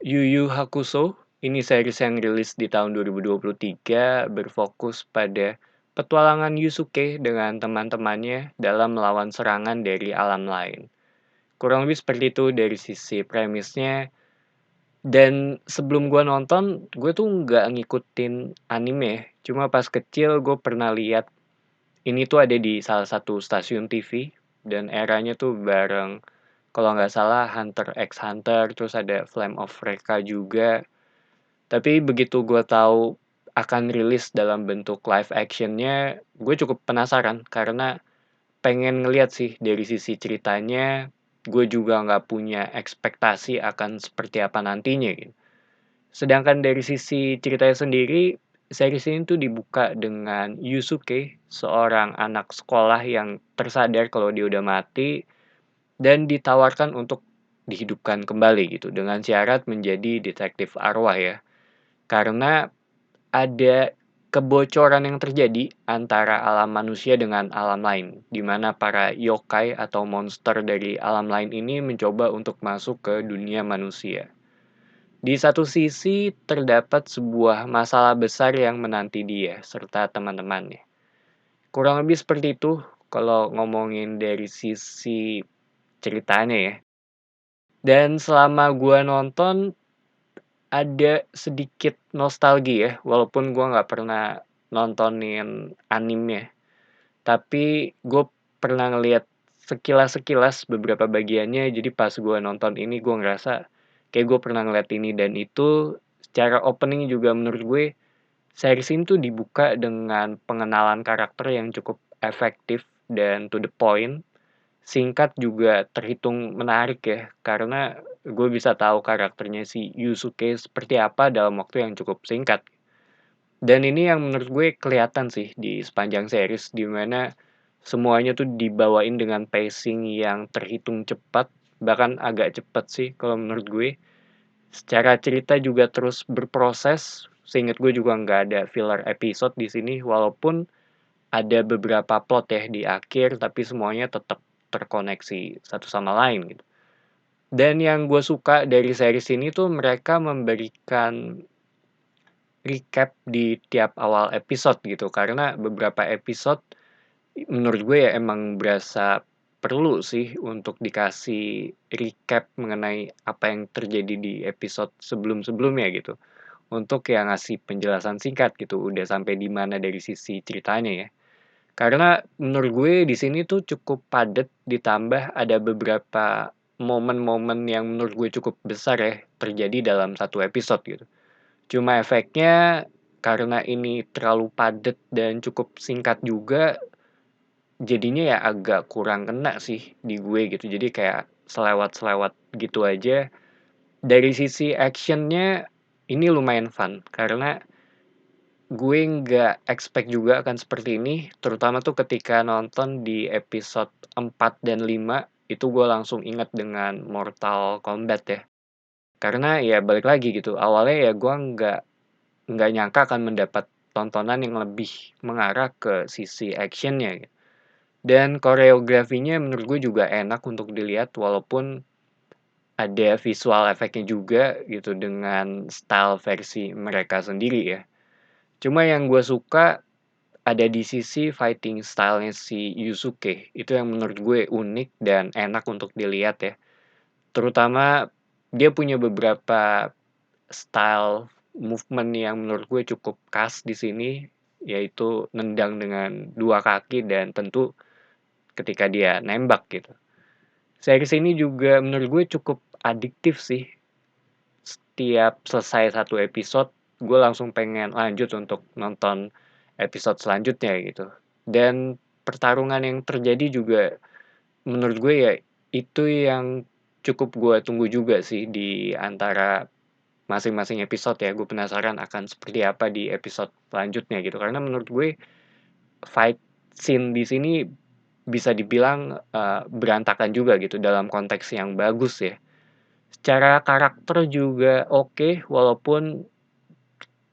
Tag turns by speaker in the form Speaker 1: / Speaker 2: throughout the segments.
Speaker 1: Yu Yu Hakusho, ini series yang rilis di tahun 2023 berfokus pada petualangan Yusuke dengan teman-temannya dalam melawan serangan dari alam lain. Kurang lebih seperti itu dari sisi premisnya. Dan sebelum gua nonton, gue tuh nggak ngikutin anime ya. Cuma pas kecil gue pernah lihat ini tuh ada di salah satu stasiun TV dan eranya tuh bareng kalau nggak salah Hunter x Hunter, terus ada Flame of Recca juga. Tapi begitu gue tahu akan rilis dalam bentuk live actionnya, gue cukup penasaran karena pengen ngeliat sih dari sisi ceritanya. Gue juga nggak punya ekspektasi akan seperti apa nantinya gitu. Sedangkan dari sisi ceritanya sendiri, series ini tuh dibuka dengan Yusuke, seorang anak sekolah yang tersadar kalau dia udah mati dan ditawarkan untuk dihidupkan kembali gitu dengan syarat menjadi detektif arwah ya. Karena ada kebocoran yang terjadi antara alam manusia dengan alam lain, di mana para yokai atau monster dari alam lain ini mencoba untuk masuk ke dunia manusia. Di satu sisi terdapat sebuah masalah besar yang menanti dia serta teman-temannya. Kurang lebih seperti itu kalau ngomongin dari sisi ceritanya ya. Dan selama gua nonton ada sedikit nostalgia ya, walaupun gua nggak pernah nontonin anime. Tapi gue pernah ngeliat sekilas-sekilas beberapa bagiannya, jadi pas gue nonton ini gue ngerasa kayak gue pernah ngeliat ini dan itu secara opening juga menurut gue series ini tuh dibuka dengan pengenalan karakter yang cukup efektif dan to the point. Singkat juga terhitung menarik ya, karena gue bisa tahu karakternya si Yusuke seperti apa dalam waktu yang cukup singkat. Dan ini yang menurut gue kelihatan sih di sepanjang series, di mana semuanya tuh dibawain dengan pacing yang terhitung cepat, bahkan agak cepat sih kalau menurut gue. Secara cerita juga terus berproses, seingat gue juga nggak ada filler episode di sini, walaupun ada beberapa plot ya di akhir, tapi semuanya tetap terkoneksi satu sama lain gitu. Dan yang gue suka dari series ini tuh mereka memberikan recap di tiap awal episode gitu, karena beberapa episode menurut gue ya emang berasa perlu sih untuk dikasih recap mengenai apa yang terjadi di episode sebelum-sebelumnya gitu. Untuk yang ngasih penjelasan singkat gitu, udah sampai di mana dari sisi ceritanya ya. Karena menurut gue di sini tuh cukup padat ditambah ada beberapa momen-momen yang menurut gue cukup besar ya terjadi dalam satu episode gitu. Cuma efeknya karena ini terlalu padat dan cukup singkat juga, jadinya ya agak kurang kena sih di gue gitu. Jadi kayak selewat-selewat gitu aja. Dari sisi actionnya ini lumayan fun karena gue nggak expect juga akan seperti ini. Terutama tuh ketika nonton di episode 4 dan 5 itu gue langsung ingat dengan Mortal Kombat ya. Karena ya balik lagi gitu. Awalnya ya gue nggak nyangka akan mendapat tontonan yang lebih mengarah ke sisi actionnya gitu. Dan koreografinya menurut gue juga enak untuk dilihat walaupun ada visual efeknya juga gitu dengan style versi mereka sendiri ya. Cuma yang gue suka ada di sisi fighting style-nya si Yusuke. Itu yang menurut gue unik dan enak untuk dilihat ya. Terutama dia punya beberapa style movement yang menurut gue cukup khas di sini, yaitu nendang dengan dua kaki dan tentu ketika dia nembak gitu. Series ini juga menurut gue cukup adiktif sih. Setiap selesai satu episode, gue langsung pengen lanjut untuk nonton episode selanjutnya gitu. Dan pertarungan yang terjadi juga menurut gue ya itu yang cukup gue tunggu juga sih di antara masing-masing episode ya. Gue penasaran akan seperti apa di episode selanjutnya gitu. Karena menurut gue fight scene di sini bisa dibilang berantakan juga gitu dalam konteks yang bagus ya. Secara karakter juga oke, walaupun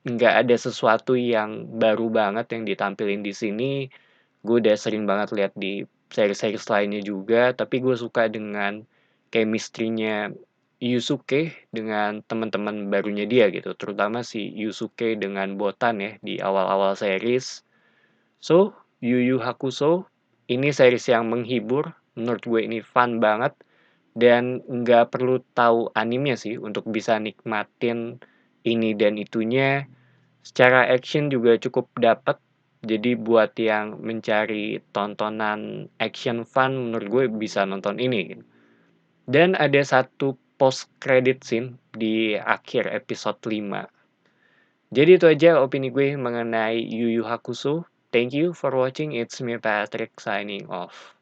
Speaker 1: nggak ada sesuatu yang baru banget yang ditampilin di sini. Gue udah sering banget lihat di series-series lainnya juga, tapi gue suka dengan chemistry-nya Yusuke dengan teman-teman barunya dia gitu, terutama si Yusuke dengan Botan ya di awal-awal series. So, Yu Yu Hakusho ini series yang menghibur, menurut gue ini fun banget dan nggak perlu tahu animenya sih untuk bisa nikmatin ini dan itunya. Secara action juga cukup dapet, jadi buat yang mencari tontonan action fun menurut gue bisa nonton ini gitu. Dan ada satu post credit scene di akhir episode 5. Jadi itu aja opini gue mengenai Yu Yu Hakusho. Thank you for watching. It's me Patrick signing off.